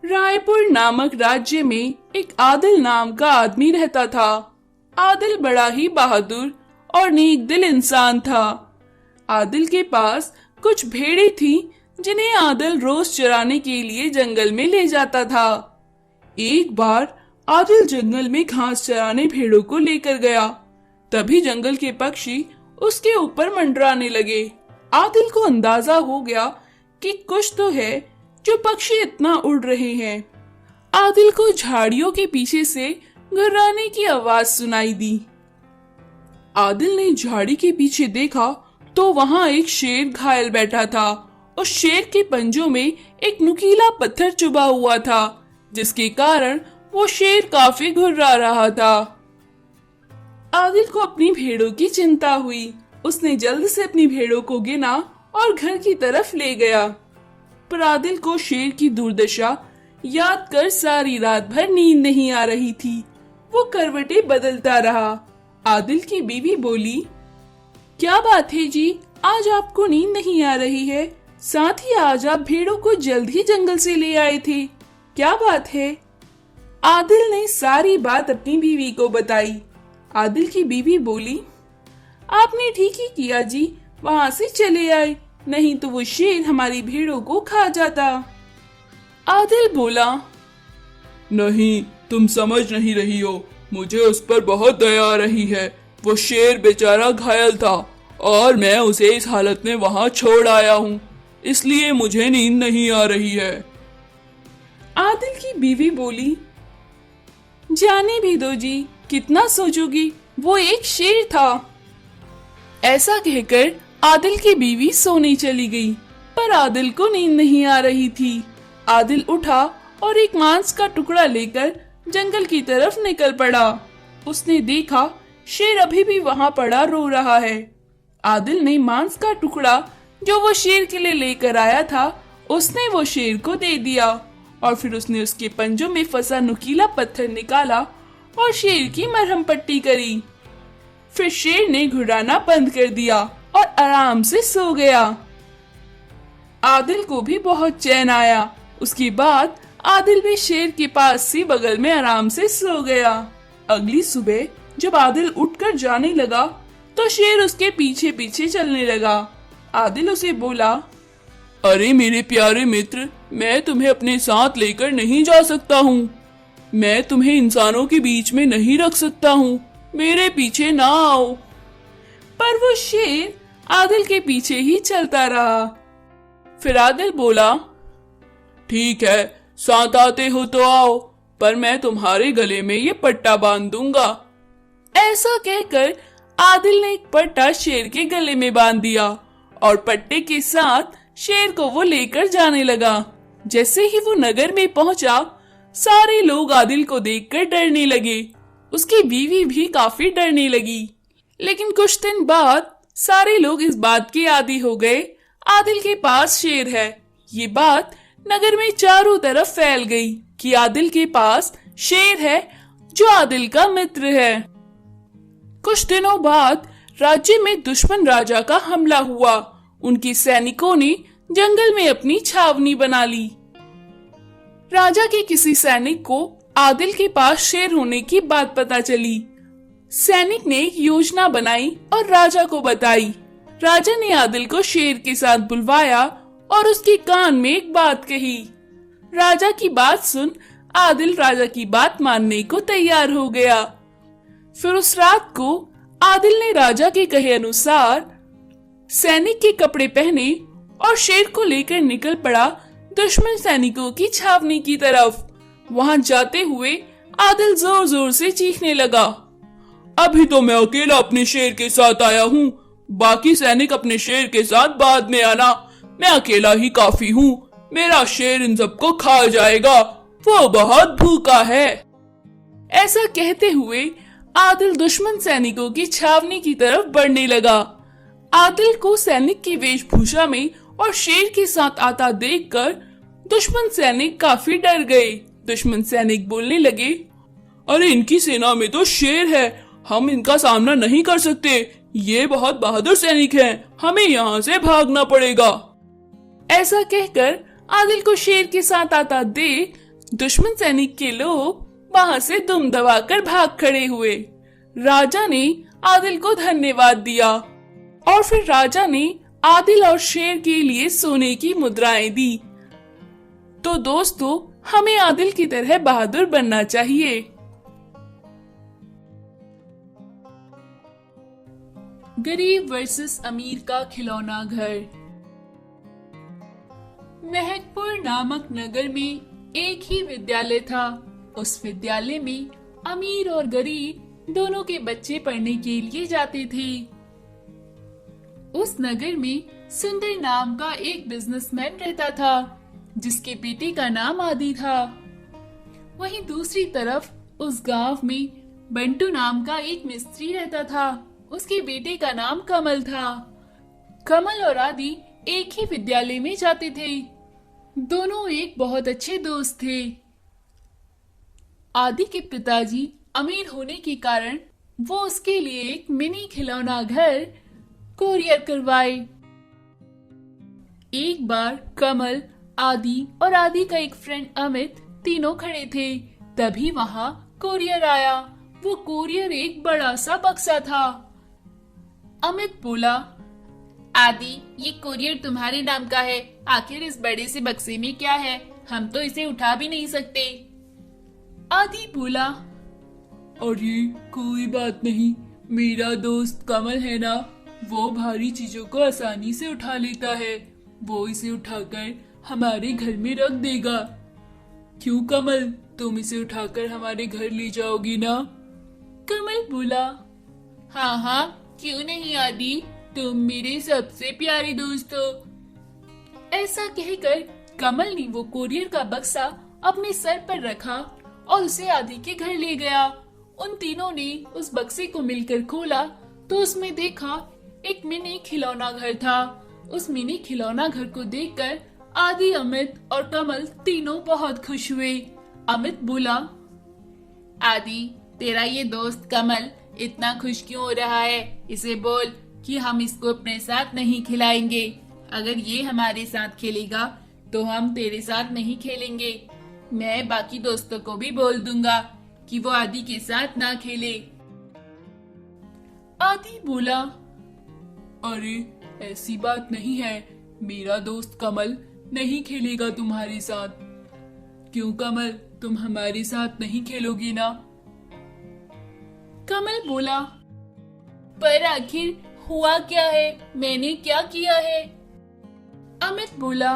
रायपुर नामक राज्य में एक आदिल नाम का आदमी रहता था। आदिल बड़ा ही बहादुर और नेक दिल इंसान था। आदिल के पास कुछ भेड़ें थी जिन्हें आदिल रोज चराने के लिए जंगल में ले जाता था। एक बार आदिल जंगल में घास चराने भेड़ों को लेकर गया। तभी जंगल के पक्षी उसके ऊपर मंडराने लगे। आदिल को अंदाजा हो गया कि कुछ तो है जो पक्षी इतना उड़ रहे हैं। आदिल को झाड़ियों के पीछे से घुर्राने की आवाज सुनाई दी। आदिल ने झाड़ी के पीछे देखा तो वहां एक शेर घायल बैठा था। उस शेर के पंजों में एक नुकीला पत्थर चुभा हुआ था, जिसके कारण वो शेर काफी घुर्रा रहा था। आदिल को अपनी भेड़ों की चिंता हुई। उसने जल्द से अपनी भेड़ों को गिना और घर की तरफ ले गया। पर आदिल को शेर की दुर्दशा याद कर सारी रात भर नींद नहीं आ रही थी। वो करवटें बदलता रहा। आदिल की बीवी बोली, क्या बात है जी, आज आपको नींद नहीं आ रही है? साथ ही आज आप भेड़ों को जल्द ही जंगल से ले आए थे, क्या बात है? आदिल ने सारी बात अपनी बीवी को बताई। आदिल की बीवी बोली, आपने ठीक ही किया जी, वहां से चले आए, नहीं तो वो शेर हमारी भेड़ों को खा जाता। आदिल बोला, नहीं, तुम समझ नहीं रही हो, मुझे उस पर बहुत दया आ रही है। वो शेर बेचारा घायल था और मैं उसे इस हालत में वहां छोड़ आया हूँ, इसलिए मुझे नींद नहीं आ रही है। आदिल की बीवी बोली, जाने भी दो जी, कितना सोचोगी, वो एक शेर था। ऐसा कहकर आदिल की बीवी सोने चली गई। पर आदिल को नींद नहीं आ रही थी। आदिल उठा और एक मांस का टुकड़ा लेकर जंगल की तरफ निकल पड़ा। उसने देखा शेर अभी भी वहां पड़ा रो रहा है। आदिल ने मांस का टुकड़ा जो वो शेर के लिए लेकर आया था, उसने वो शेर को दे दिया और फिर उसने उसके पंजों में फंसा नुकीला पत्थर निकाला और शेर की मरहम पट्टी करी। फिर शेर ने घुराना बंद कर दिया और आराम से सो गया। आदिल को भी बहुत चैन आया। उसके बाद आदिल भी शेर के पास से बगल में आराम से सो गया। अगली सुबह जब आदिल उठकर जाने लगा तो शेर उसके पीछे पीछे चलने लगा। आदिल उसे बोला, अरे मेरे प्यारे मित्र, मैं तुम्हें अपने साथ लेकर नहीं जा सकता हूँ। मैं तुम्हें इंसानों के बीच में नहीं रख सकता हूँ, मेरे पीछे ना आओ। पर वो शेर आदिल के पीछे ही चलता रहा। फिर आदिल बोला, ठीक है, साथ आते हो तो आओ, पर मैं तुम्हारे गले में ये पट्टा बांध दूंगा। ऐसा कहकर आदिल ने एक पट्टा शेर के गले में बांध दिया और पट्टे के साथ शेर को वो लेकर जाने लगा। जैसे ही वो नगर में पहुंचा, सारे लोग आदिल को देखकर डरने लगे। उसकी बीवी भी काफी डरने लगी। लेकिन कुछ दिन बाद सारे लोग इस बात के आदी हो गए, आदिल के पास शेर है। ये बात नगर में चारों तरफ फैल गई कि आदिल के पास शेर है जो आदिल का मित्र है। कुछ दिनों बाद राज्य में दुश्मन राजा का हमला हुआ। उनके सैनिकों ने जंगल में अपनी छावनी बना ली। राजा के किसी सैनिक को आदिल के पास शेर होने की बात पता चली। सैनिक ने एक योजना बनाई और राजा को बताई। राजा ने आदिल को शेर के साथ बुलवाया और उसके कान में एक बात कही। राजा की बात सुन आदिल राजा की बात मानने को तैयार हो गया। फिर उस रात को आदिल ने राजा के कहे अनुसार सैनिक के कपड़े पहने और शेर को लेकर निकल पड़ा दुश्मन सैनिकों की छावनी की तरफ। वहां जाते हुए आदिल जोर जोर से चीखने लगा, अभी तो मैं अकेला अपने शेर के साथ आया हूँ, बाकी सैनिक अपने शेर के साथ बाद में आना, मैं अकेला ही काफी हूँ, मेरा शेर इन सबको खा जाएगा, वो बहुत भूखा है। ऐसा कहते हुए आदिल दुश्मन सैनिकों की छावनी की तरफ बढ़ने लगा। आदिल को सैनिक की वेशभूषा में और शेर के साथ आता देखकर दुश्मन सैनिक काफी डर गए। दुश्मन सैनिक बोलने लगे, अरे इनकी सेना में तो शेर है, हम इनका सामना नहीं कर सकते, ये बहुत बहादुर सैनिक हैं, हमें यहाँ से भागना पड़ेगा। ऐसा कहकर आदिल को शेर के साथ आता देख दुश्मन सैनिक के लोग वहां से दुम दबाकर भाग खड़े हुए। राजा ने आदिल को धन्यवाद दिया और फिर राजा ने आदिल और शेर के लिए सोने की मुद्राएं दी। तो दोस्तों, हमें आदिल की तरह बहादुर बनना चाहिए। गरीब वर्सेस अमीर का खिलौना घर। महकपुर नामक नगर में एक ही विद्यालय था। उस विद्यालय में अमीर और गरीब दोनों के बच्चे पढ़ने के लिए जाते थे। उस नगर में सुंदर नाम का एक बिजनेसमैन रहता था, जिसके बेटे का नाम आदि था। वहीं दूसरी तरफ उस गांव में बंटू नाम का एक मिस्त्री रहता था। उसके बेटे का नाम कमल था। कमल और आदि एक ही विद्यालय में जाते थे। दोनों एक बहुत अच्छे दोस्त थे। आदि के पिताजी अमीर होने के कारण वो उसके लिए एक मिनी खिलौना घर कोरियर करवाए। एक बार कमल, आदि और आदि का एक फ्रेंड अमित तीनों खड़े थे। तभी वहां कोरियर आया। वो कोरियर एक बड़ा सा बक्सा था। अमित बोला, आदि, ये कोरियर तुम्हारे नाम का है। आखिर इस बड़े से बक्से में क्या है? हम तो इसे उठा भी नहीं सकते। आदि बोला, अरे कोई बात नहीं, मेरा दोस्त कमल है ना, वो भारी चीजों को आसानी से उठा लेता है। वो इसे उठाकर हमारे घर में रख देगा। क्यों कमल, तुम इसे उठाकर हमारे घर ले जाओगी ना? कमल बोला, हाँ हाँ, क्यों नहीं आदि, तुम मेरे सबसे प्यारे दोस्त हो। ऐसा कहकर कमल ने वो कोरियर का बक्सा अपने सर पर रखा और उसे आदि के घर ले गया। उन तीनों ने उस बक्से को मिलकर खोला तो उसमें देखा एक मिनी खिलौना घर था। उस मिनी खिलौना घर को देखकर आदि, अमित और कमल तीनों बहुत खुश हुए। अमित बोला, आदि, तेरा ये दोस्त कमल इतना खुश क्यों हो रहा है? इसे बोल कि हम इसको अपने साथ नहीं खिलाएंगे। अगर ये हमारे साथ खेलेगा तो हम तेरे साथ नहीं खेलेंगे। मैं बाकी दोस्तों को भी बोल दूंगा कि वो आदि के साथ ना खेले। आदि बोला, अरे ऐसी बात नहीं है, मेरा दोस्त कमल नहीं खेलेगा तुम्हारे साथ। क्यों कमल, तुम हमारे साथ नहीं खेलोगी ना? कमल बोला, पर आखिर हुआ क्या है? मैंने क्या किया है? अमित बोला,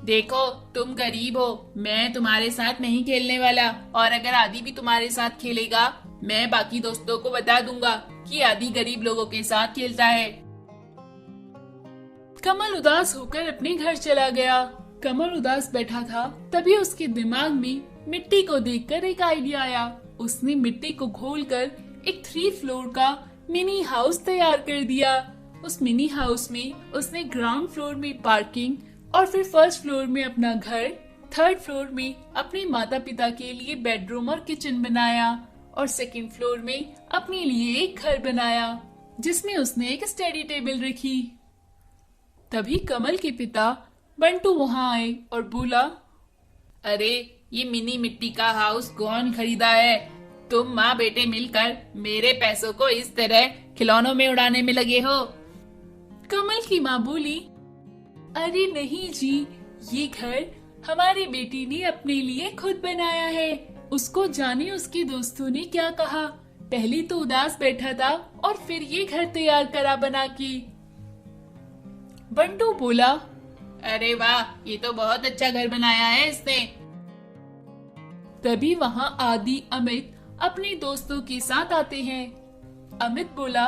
देखो, तुम गरीब हो, मैं तुम्हारे साथ नहीं खेलने वाला। और अगर आदि भी तुम्हारे साथ खेलेगा, मैं बाकी दोस्तों को बता दूंगा कि आदि गरीब लोगों के साथ खेलता है। कमल उदास होकर अपने घर चला गया। कमल उदास बैठा था, तभी उसके दिमाग में मिट्टी को देखकर एक आइडिया आया। उसने मिट्टी को घोलकर एक 3 फ्लोर का मिनी हाउस तैयार कर दिया। उस मिनी हाउस में उसने ग्राउंड फ्लोर में पार्किंग और फिर फर्स्ट फ्लोर में अपना घर, थर्ड फ्लोर में अपने माता पिता के लिए बेडरूम और किचन बनाया और सेकंड फ्लोर में अपने लिए एक घर बनाया जिसमें उसने एक स्टडी टेबल रखी। तभी कमल के पिता बंटू वहां आए और बोला, अरे ये मिनी मिट्टी का हाउस कौन खरीदा है? तुम माँ बेटे मिलकर मेरे पैसों को इस तरह खिलौनों में उड़ाने में लगे हो। कमल की माँ बोली, अरे नहीं जी, ये घर हमारी बेटी ने अपने लिए खुद बनाया है। उसको जाने उसके दोस्तों ने क्या कहा। पहले तो उदास बैठा था और फिर ये घर तैयार करा बना के। बंटू बोला, अरे वाह, ये तो बहुत अच्छा घर बनाया है इसने। तभी वहां आदि, अमित अपने दोस्तों के साथ आते हैं। अमित बोला,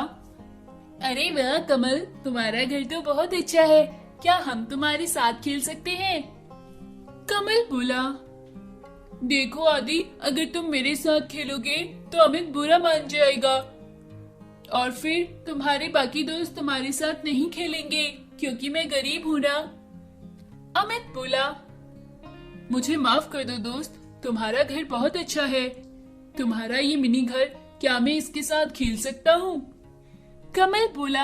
अरे वाह कमल, तुम्हारा घर तो बहुत अच्छा है। क्या हम तुम्हारे साथ खेल सकते हैं? कमल बोला, देखो आदि, अगर तुम मेरे साथ खेलोगे तो अमित बुरा मान जाएगा और फिर तुम्हारे बाकी दोस्त तुम्हारे साथ नहीं खेलेंगे क्योंकि मैं गरीब हूँ ना। अमित बोला, मुझे माफ कर दो दोस्त, तुम्हारा घर बहुत अच्छा है। तुम्हारा ये मिनी घर, क्या मैं इसके साथ खेल सकता हूँ? कमल बोला,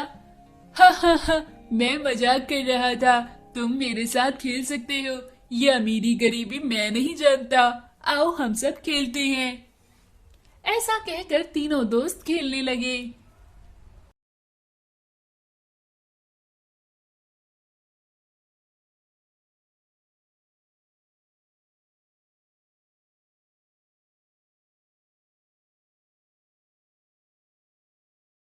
हा, मैं मजाक कर रहा था। तुम मेरे साथ खेल सकते हो। ये अमीरी गरीबी मैं नहीं जानता, आओ हम सब खेलते हैं। ऐसा कहकर तीनों दोस्त खेलने लगे।